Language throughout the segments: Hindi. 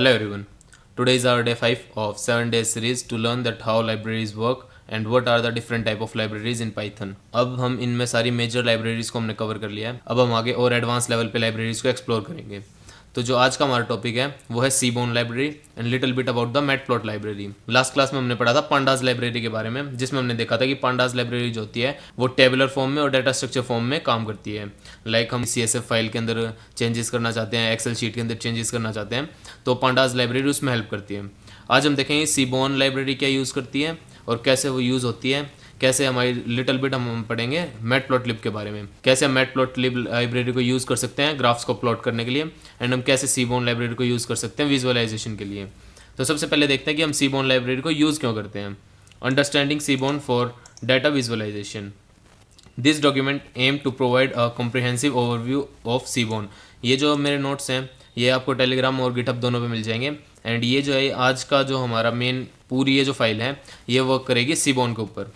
Hello everyone. Today is our day 5 of 7 day series to learn that how libraries work and what are the different type of libraries in Python. अब हम इनमें सारी मेजर लाइब्रेरीज को हमने कवर कर लिया है. अब हम आगे और एडवांस लेवल पे लाइब्रेरीज को एक्सप्लोर करेंगे. तो जो आज का हमारा टॉपिक है वो है Seaborn library and little bit about the Matplotlib library. Last class में हमने पढ़ा था पांडास लाइब्रेरी के बारे में, जिसमें हमने देखा था कि पांडास लाइब्रेरी जो होती है वो टेबुलर फॉर्म में और डाटा स्ट्रक्चर फॉर्म में काम करती है. लाइक हम CSV फाइल के अंदर चेंजेस करना चाहते हैं, एक्सेल शीट के अंदर चेंजेस करना चाहते हैं, तो पांडास लाइब्रेरी उसमें हेल्प करती है. आज हम देखेंगे सीबोन लाइब्रेरी क्या यूज़ करती है और कैसे वो यूज़ होती है. कैसे हमारी लिटिल बिट हम पढ़ेंगे मैटप्लॉटलिब के बारे में, कैसे हम मैटप्लॉटलिब लाइब्रेरी को यूज़ कर सकते हैं ग्राफ्स को प्लॉट करने के लिए, एंड हम कैसे सीबोन लाइब्रेरी को यूज़ कर सकते हैं विजुअलाइजेशन के लिए. तो सबसे पहले देखते हैं कि हम सीबोन लाइब्रेरी को यूज़ क्यों करते हैं. Understanding Seaborn for data visualisation. This document aim to provide a comprehensive overview of Seaborn. ये जो मेरे नोट्स हैं ये आपको टेलीग्राम और गिटहब दोनों पे मिल जाएंगे. एंड ये जो है आज का जो हमारा मेन पूरी ये जो फाइल है ये वर्क करेगी सीबोन के ऊपर.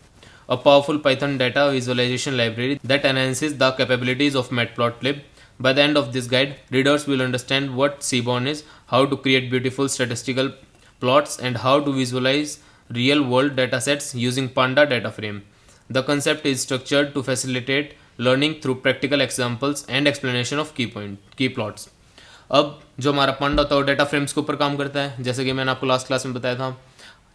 A powerful Python data visualization library that enhances the capabilities of Matplotlib. By the end of this guide, readers will understand what Seaborn is, how to create beautiful statistical plots, and how to visualize real-world datasets using Panda data frame. The concept is structured to facilitate learning through practical examples and explanation of key plots. अब जो हमारा पांडा होता है वो डाटा फ्रेम्स के ऊपर काम करता है, जैसे कि मैंने आपको लास्ट क्लास में बताया था.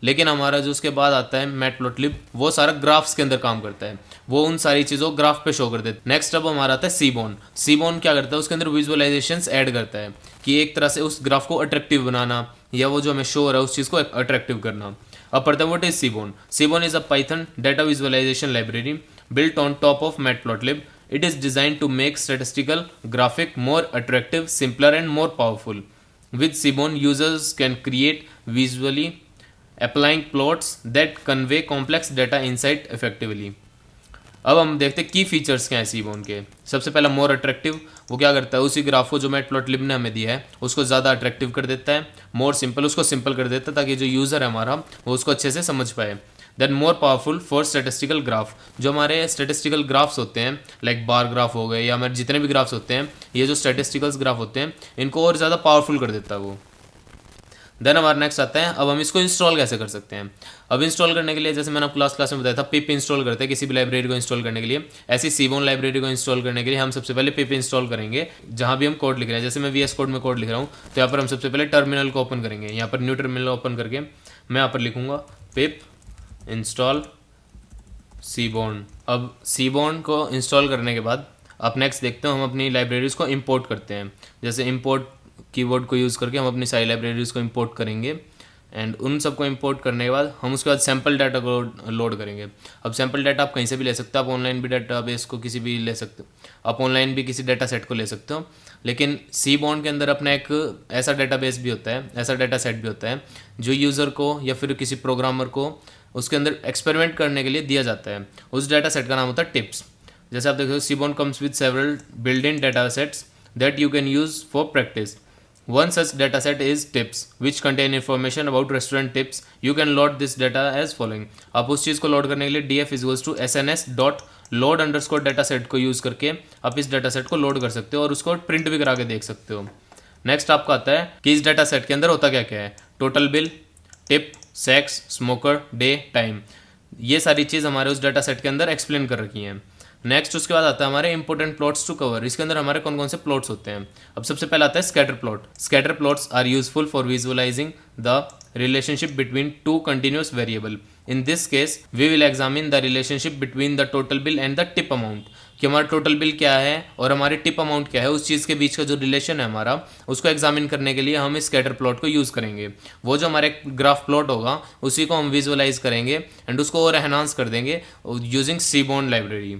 लेकिन हमारा जो उसके बाद आता है मैटप्लॉटलिब वो सारा ग्राफ्स के अंदर काम करता है, वो उन सारी चीज़ों ग्राफ पे शो कर देता है. नेक्स्ट अब हमारा आता है सीबोन. सीबोन क्या करता है, उसके अंदर विजुअलाइजेशंस ऐड करता है कि एक तरह से उस ग्राफ को अट्रैक्टिव बनाना या वो जो हमें शो हो रहा है उस चीज़ को अट्रैक्टिव करना. अब पढ़ते हैं what is Seaborn. Seaborn is a Python data visualisation library built on top of Matplotlib. It is designed to make statistical graphic more attractive, simpler and more powerful. With Seaborn, users can create visually applying plots that convey complex data insight effectively. अब हम देखते हैं की फीचर्स क्या हैं सीबोन के. सबसे पहला मोर अट्रैक्टिव. वो क्या करता है, उसी ग्राफ को जो मैटप्लॉटलिब ने हमें दिया है उसको ज़्यादा अट्रैक्टिव कर देता है. मोर सिंपल, उसको सिंपल कर देता है ताकि जो यूज़र है हमारा वो उसको अच्छे से समझ पाए. Then more powerful for statistical graph. जो हमारे स्टेटिस्टिकल ग्राफ्स होते हैं लाइक बार ग्राफ हो गए या हमारे जितने भी ग्राफ्स होते हैं, ये जो स्टेटिस्टिकल्स ग्राफ होते हैं इनको और ज़्यादा पावरफुल कर देता है वो. देन हमारा नेक्स्ट आता है अब हम इसको इंस्टॉल कैसे कर सकते हैं. अब इंस्टॉल करने के लिए जैसे मैंने आपको लास्ट क्लास में बताया था पिप इंस्टॉल करते हैं किसी भी लाइब्रेरी को इंस्टॉल करने के लिए. ऐसी सीबोन लाइब्रेरी को इंस्टॉल करने के लिए हम सबसे पहले पिप इंस्टॉल करेंगे. जहाँ भी हम कोड लिख रहे हैं, जैसे मैं VS कोड में कोड लिख रहा हूँ तो यहाँ पर हम सबसे पहले टर्मिनल को ओपन करेंगे. यहाँ पर न्यू टर्मिनल ओपन करके मैं यहाँ पर लिखूँगा पिप इंस्टॉल सीबोन. अब सीबोन को इंस्टॉल करने के बाद आप नेक्स्ट देखते हो हम अपनी लाइब्रेरीज को इंपोर्ट करते हैं. जैसे इंपोर्ट कीवर्ड को यूज़ करके हम अपनी सारी लाइब्रेरीज को इंपोर्ट करेंगे. एंड उन सबको इंपोर्ट करने के बाद हम उसके बाद सैम्पल डाटा को लोड करेंगे. अब सैम्पल डाटा आप कहीं से भी ले सकते हो, आप ऑनलाइन भी डाटा बेस को किसी भी ले सकते हो, आप ऑनलाइन भी किसी डाटा सेट को ले सकते हो. लेकिन सीबोन के अंदर अपना एक ऐसा डाटा बेस भी होता है, ऐसा डाटा सेट भी होता है जो यूज़र को या फिर किसी प्रोग्रामर को उसके अंदर एक्सपेरिमेंट करने के लिए दिया जाता है. उस डाटा सेट का नाम होता है टिप्स. जैसे आप देखो Seaborn comes with several built in data sets that you can use for practice. One such dataset is tips, which contain information about restaurant tips. You can load this data as following. आप उस चीज़ को लोड करने के लिए df = sns.load_dataset को यूज़ करके आप इस डाटासेट को लोड कर सकते हो और उसको प्रिंट भी करा के देख सकते हो. नेक्स्ट आपका आता है कि इस डाटासेट के अंदर होता क्या क्या है. Total bill, tip, sex, smoker, day, time, ये सारी चीज़ हमारे उस डाटासेट के अंदर एक्सप्लेन कर रखी हैं. नेक्स्ट उसके बाद आता है हमारे इंपॉर्टेंट प्लॉट्स टू कवर. इसके अंदर हमारे कौन कौन से प्लॉट्स होते हैं. अब सबसे पहला आता है scatter plot. Scatter plots are useful for visualizing the relationship between two continuous variable. In this case we will examine the relationship between the total bill and the tip amount. कि हमारा टोटल बिल क्या है और हमारे टिप अमाउंट क्या है, उस चीज़ के बीच का जो रिलेशन है हमारा उसको एग्जामिन करने के लिए हम इस स्कैटर प्लॉट को यूज़ करेंगे. वो जो हमारे ग्राफ प्लॉट होगा उसी को हम विजुअलाइज करेंगे एंड उसको और एनहांस कर देंगे यूजिंग सीबोन लाइब्रेरी.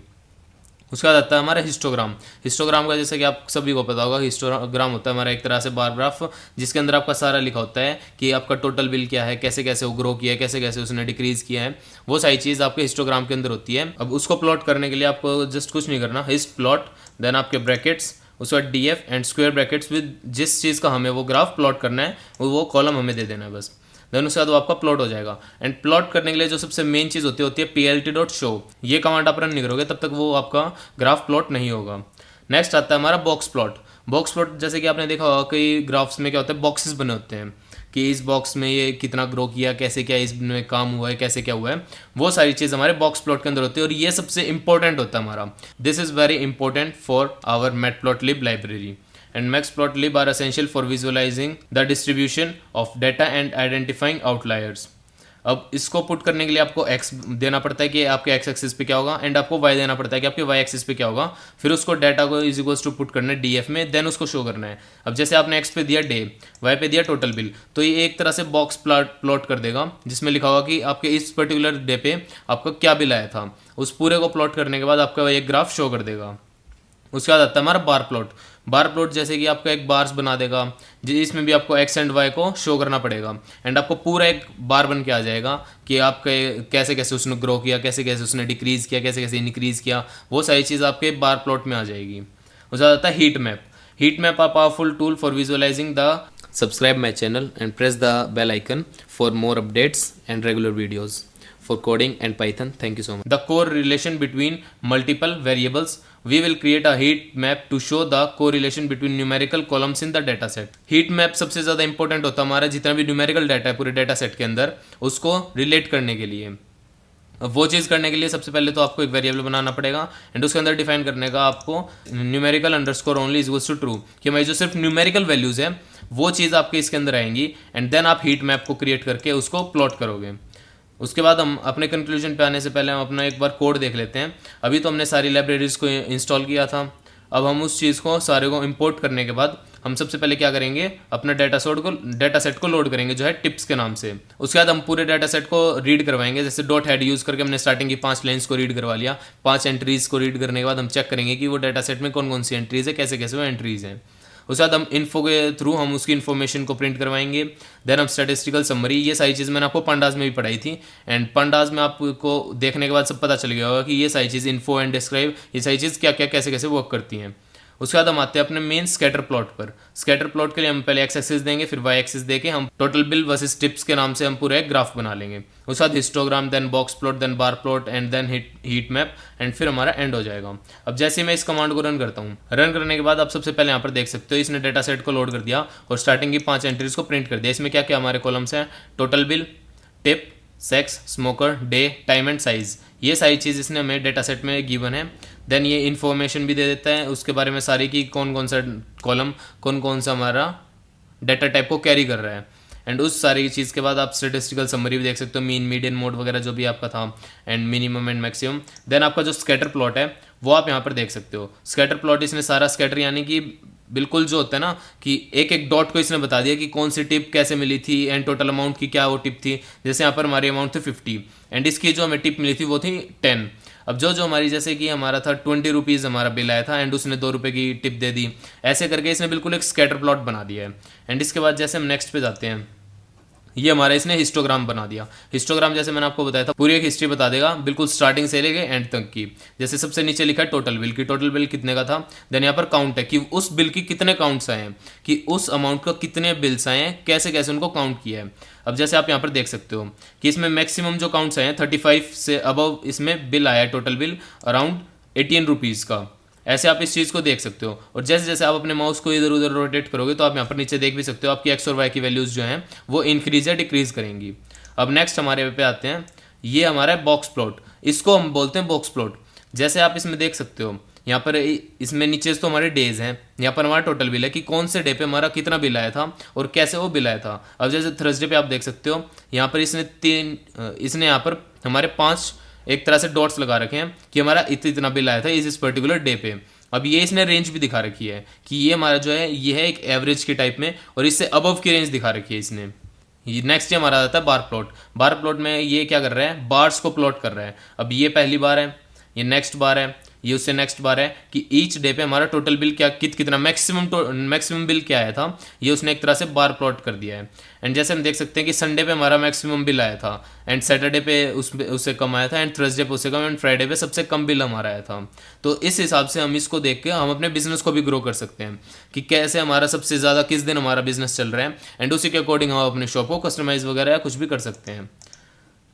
उसके बाद आता है हमारा हिस्टोग्राम. हिस्टोग्राम का जैसे कि आप सभी को पता होगा, हिस्टोग्राम होता है हमारा एक तरह से बार ग्राफ जिसके अंदर आपका सारा लिखा होता है कि आपका टोटल बिल क्या है, कैसे कैसे वो ग्रो किया है, कैसे कैसे उसने डिक्रीज किया है, वो सारी चीज़ आपके हिस्टोग्राम के अंदर होती है. अब उसको प्लॉट करने के लिए आपको जस्ट कुछ नहीं करना, हिस्ट प्लॉट, देन आपके ब्रैकेट्स, उसके बाद DF and square brackets with जिस चीज़ का हमें वो ग्राफ प्लॉट करना है वो कॉलम हमें दे देना है बस. देन उसके बाद वो आपका प्लॉट हो जाएगा. एंड प्लॉट करने के लिए जो सबसे मेन चीज़ होती है plt.show. ये कमांड आप रन नहीं करोगे तब तक वो आपका ग्राफ प्लॉट नहीं होगा. नेक्स्ट आता है हमारा बॉक्स प्लॉट. बॉक्स प्लॉट जैसे कि आपने देखा होगा कई ग्राफ्स में क्या होता है, बॉक्सेस बने होते हैं कि इस बॉक्स में ये कितना ग्रो किया, कैसे क्या इसमें काम हुआ है, कैसे क्या हुआ है, वो सारी चीज़ हमारे बॉक्स प्लॉट के अंदर होती है और ये सबसे इंपॉर्टेंट होता है हमारा। This is very important for our matplotlib library and matplotlib are essential for visualizing the distribution of data and identifying outliers। अब इसको पुट करने के लिए आपको x देना पड़ता है कि आपके x एक्सिस पे क्या होगा, एंड आपको y देना पड़ता है कि आपके y एक्सिस पे क्या होगा। फिर उसको डाटा को इज इक्वल्स टू पुट करना है df में, देन उसको शो करना है। अब जैसे आपने x पे दिया डे, y पे दिया टोटल बिल, तो ये एक तरह से बॉक्स प्लॉट कर देगा जिसमें लिखा होगा कि आपके इस पर्टिकुलर डे पे आपका क्या बिल आया था। उस पूरे को प्लॉट करने के बाद आपका एक ग्राफ शो कर देगा। उसके बाद आता है हमारा बार प्लॉट। बार प्लॉट जैसे कि आपका एक बार्स बना देगा जिसमें भी आपको एक्स एंड वाई को शो करना पड़ेगा, एंड आपको पूरा एक बार बन के आ जाएगा कि आपके कैसे कैसे उसने ग्रो किया, कैसे कैसे उसने डिक्रीज़ किया, कैसे कैसे इंक्रीज़ किया, वो सारी चीज़ आपके बार प्लॉट में आ जाएगी। उसके बाद आता है heat map. Heat map are powerful tool for visualizing the. Subscribe my channel and press the bell icon for more updates and regular videos for coding and Python. Thank you so much. The correlation between multiple variables. We will create a heat map to show the correlation between numerical columns in the data set. Heat map सबसे ज़्यादा इंपॉर्टेंट होता है हमारा जितना भी न्यूमेरिकल डाटा है पूरे डाटा सेट के अंदर, उसको रिलेट करने के लिए। अब वो चीज़ करने के लिए सबसे पहले तो आपको एक वेरिएबल बनाना पड़ेगा एंड उसके अंदर डिफाइन करने का आपको numerical underscore only is equals to true, कि हमारी जो सिर्फ न्यूमेरिकल वैल्यूज़ है वो चीज़ आपके इसके अंदर आएंगी, एंड देन आप हीट मैप को क्रिएट करके उसको प्लॉट करोगे। उसके बाद हम अपने कंक्लूजन पे आने से पहले हम अपना एक बार कोड देख लेते हैं। अभी तो हमने सारी लाइब्रेरीज को इंस्टॉल किया था, अब हम उस चीज़ को सारे को इंपोर्ट करने के बाद हम सबसे पहले क्या करेंगे, अपना डाटा सेट को लोड करेंगे जो है टिप्स के नाम से। उसके बाद हम पूरे डाटा सेट को रीड करवाएंगे, जैसे डॉट हेड यूज़ करके हमने स्टार्टिंग की 5 लाइन्स को रीड करवा लिया। 5 एंट्रीज़ को रीड करने के बाद हम चेक करेंगे कि वो डाटा सेट में कौन कौन सी एंट्रीज़ है, कैसे कैसे वो एंट्रीज़ हैं। उसके बाद हम इन्फो के थ्रू हम उसकी इन्फॉर्मेशन को प्रिंट करवाएंगे। देन हम स्टैटिस्टिकल समरी, ये सारी चीज़ मैंने आपको पंडास में भी पढ़ाई थी, एंड पंडास में आपको देखने के बाद सब पता चल गया होगा कि ये सारी चीज़ इन्फो एंड डिस्क्राइब, ये सारी चीज़ क्या क्या कैसे कैसे वर्क करती हैं। उसके बाद हम आते हैं अपने मेन स्कैटर प्लॉट पर। स्कैटर प्लॉट के लिए हम पहले एक्स एक्सिस देंगे, फिर वाई एक्सिस देके हम टोटल बिल वर्सेस टिप्स के नाम से हम पूरा एक ग्राफ बना लेंगे। उसके बाद histogram, then box plot, then bar plot and then heat map, and फिर हमारा एंड हो जाएगा। अब जैसे मैं इस कमांड को रन करता हूँ, रन करने के बाद आप सबसे पहले यहाँ पर देख सकते हो इसने डाटा सेट को लोड कर दिया और स्टार्टिंग की 5 एंट्रीज को प्रिंट कर दिया। इसमें क्या क्या हमारे कॉलम्स हैं, total bill, tip, sex, smoker, day, time and size, ये सारी चीज़ इसने हमें डाटा सेट में गिवन है। देन ये इन्फॉर्मेशन भी दे देता है उसके बारे में सारी कि कौन कौन सा कॉलम कौन कौन सा हमारा डाटा टाइप को कैरी कर रहा है, एंड उस सारी चीज़ के बाद आप स्टैटिस्टिकल समरी भी देख सकते हो, मीन, मीडियन, मोड वगैरह जो भी आपका था, and minimum and maximum. Then आपका जो स्कैटर प्लॉट है वो आप यहाँ पर देख सकते हो। स्कैटर प्लॉट इसने सारा स्कैटर यानी कि बिल्कुल जो होता है ना कि एक एक डॉट को इसने बता दिया कि कौन सी टिप कैसे मिली थी एंड टोटल अमाउंट की क्या वो टिप थी। जैसे यहाँ पर हमारी अमाउंट थी 50 एंड इसकी जो हमें टिप मिली थी वो थी 10। अब जो हमारी जैसे कि हमारा था 20 रुपीज़ हमारा बिल आया था एंड उसने 2 रुपये की टिप दे दी, ऐसे करके इसने बिल्कुल एक स्कैटर प्लॉट बना दिया है। एंड इसके बाद जैसे हम नेक्स्ट पे जाते हैं, ये हमारा इसने हिस्टोग्राम बना दिया। हिस्टोग्राम जैसे मैंने आपको बताया था पूरी एक हिस्ट्री बता देगा बिल्कुल स्टार्टिंग से लेके एंड तक की। जैसे सबसे नीचे लिखा है टोटल बिल की टोटल बिल कितने का था, देन यहाँ पर काउंट है कि उस बिल की कितने काउंट्स आए हैं, कि उस अमाउंट का कितने बिल्स आए हैं, कैसे कैसे उनको काउंट किया है। अब जैसे आप यहाँ पर देख सकते हो कि इसमें मैक्सिमम जो काउंट्स आए हैं 35 से अबव इसमें बिल आया है, टोटल बिल अराउंड 18 रुपीज़ का। ऐसे आप इस चीज़ को देख सकते हो। और जैसे जैसे आप अपने माउस को इधर उधर रोटेट करोगे तो आप यहाँ पर नीचे देख भी सकते हो आपकी एक्स और वाई की वैल्यूज़ जो हैं वो इंक्रीज या डिक्रीज करेंगी। अब नेक्स्ट हमारे पे आते हैं, ये हमारा है बॉक्स प्लॉट, इसको हम बोलते हैं बॉक्स प्लॉट। जैसे आप इसमें देख सकते हो यहाँ पर इसमें नीचे तो हमारे डेज हैं, यहाँ पर हमारा टोटल बिल है कि कौन से डे पे हमारा कितना बिल आया था और कैसे वो बिल आया था। अब जैसे थर्सडे पे आप देख सकते हो यहाँ पर इसने यहाँ पर हमारे 5 एक तरह से डॉट्स लगा रखे हैं कि हमारा इतना बिल आया था इस पर्टिकुलर डे पे। अब ये इसने रेंज भी दिखा रखी है कि ये हमारा जो है ये है एक एवरेज के टाइप में और इससे अबव की रेंज दिखा रखी है इसने। नेक्स्ट हमारा आता है बार प्लॉट। बार प्लॉट में ये क्या कर रहा है, बार्स को प्लॉट कर रहा है। अब ये पहली बार है, ये नेक्स्ट बार है, ये उससे नेक्स्ट बार है कि ईच डे पे हमारा टोटल बिल क्या कितना मैक्सिमम बिल क्या आया था, ये उसने एक तरह से बार प्लॉट कर दिया है। एंड जैसे हम देख सकते हैं कि संडे पे हमारा मैक्सिमम बिल आया था एंड सैटरडे पे उससे कम आया था एंड थर्सडे पे उससे कम एंड फ्राइडे पे सबसे कम बिल हमारा आया था। तो इस हिसाब से हम इसको देख के हम अपने बिजनेस को भी ग्रो कर सकते हैं कि कैसे हमारा सबसे ज़्यादा किस दिन हमारा बिजनेस चल रहा है एंड उसी के अकॉर्डिंग हम अपने शॉप को कस्टमाइज वगैरह या कुछ भी कर सकते हैं।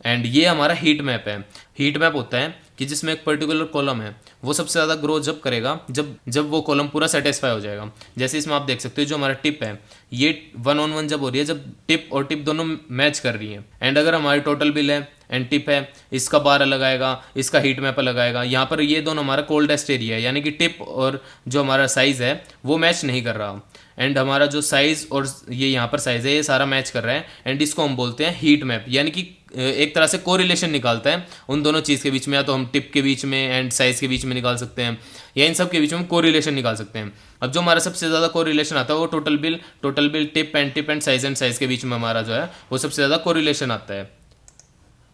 एंड ये हमारा हीट मैप है। हीट मैप होता है कि जिसमें एक पर्टिकुलर कॉलम है वो सबसे ज़्यादा ग्रो जब करेगा जब वो कॉलम पूरा सेटिस्फाई हो जाएगा। जैसे इसमें आप देख सकते हो जो हमारा टिप है ये 1 on 1 जब हो रही है, जब टिप और टिप दोनों मैच कर रही है। एंड अगर हमारी टोटल बिल है एंड टिप है, इसका बार अलग आएगा, इसका हीट मैप अलग आएगा। यहाँ पर ये दोनों हमारा कोल्डेस्ट एरिया है, यानी कि टिप और जो हमारा साइज़ है वो मैच नहीं कर रहा। एंड हमारा जो साइज़ और ये यहाँ पर साइज़ है ये सारा मैच कर रहा है। एंड इसको हम बोलते हैं हीट मैप, यानी कि एक तरह से कोरिलेशन निकालता है उन दोनों चीज़ के बीच में। या तो हम टिप के बीच में एंड साइज़ के बीच में निकाल सकते हैं, या इन सब के बीच में कोरिलेशन निकाल सकते हैं। अब जो हमारा सबसे ज़्यादा कोरिलेशन आता है वो total bill tip and size के बीच में हमारा जो है वो सबसे ज़्यादा कोरिलेशन आता है।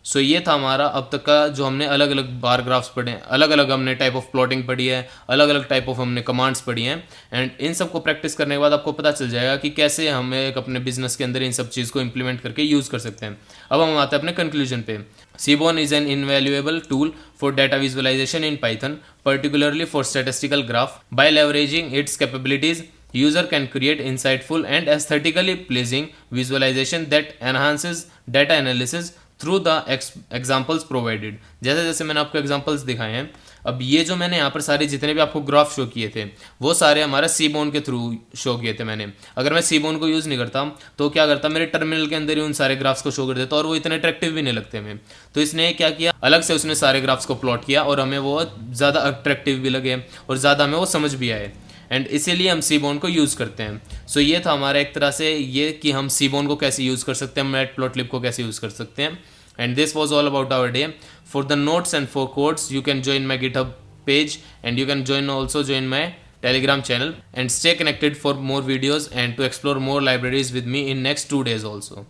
सो ये था हमारा अब तक का जो हमने अलग अलग बार ग्राफ्स पढ़े हैं, अलग अलग हमने टाइप ऑफ प्लॉटिंग पढ़ी है, अलग अलग टाइप ऑफ हमने कमांड्स पढ़ी हैं। एंड इन सब को प्रैक्टिस करने के बाद आपको पता चल जाएगा कि कैसे हम एक अपने बिजनेस के अंदर इन सब चीज़ को इंप्लीमेंट करके यूज़ कर सकते हैं। अब हम आते हैं अपने कंक्लूजन पे। Seaborn is an invaluable tool for data visualization in Python, particularly for statistical graph. By leveraging its capabilities, user can create insightful and aesthetically pleasing visualization that enhances data analysis through the examples provided. जैसे जैसे मैंने आपको एग्जाम्पल्स दिखाए हैं, अब ये जो मैंने यहाँ पर सारे जितने भी आपको ग्राफ शो किए थे वो सारे हमारे सीबोन के थ्रू शो किए थे मैंने। अगर मैं सीबोन को यूज़ नहीं करता तो क्या करता, मेरे टर्मिनल के अंदर ही उन सारे ग्राफ्स को शो कर देता और वो इतने अट्रैक्टिव भी नहीं लगते हमें। तो इसने क्या किया, अलग से उसने सारे ग्राफ्स को प्लॉट किया और हमें वो ज़्यादा अट्रैक्टिव भी लगे और ज़्यादा हमें वो समझ भी आए। एंड इसीलिए हम सीबोन को यूज़ करते हैं। सो ये था हमारा एक तरह से ये कि हम सीबोन को कैसे यूज़ कर सकते हैं, मैटप्लॉटलिब को कैसे यूज़ कर सकते हैं। And this was all about our day. For the notes and for codes, you can join my GitHub page, and you can also join my Telegram channel, and stay connected for more videos and to explore more libraries with me in next 2 days also.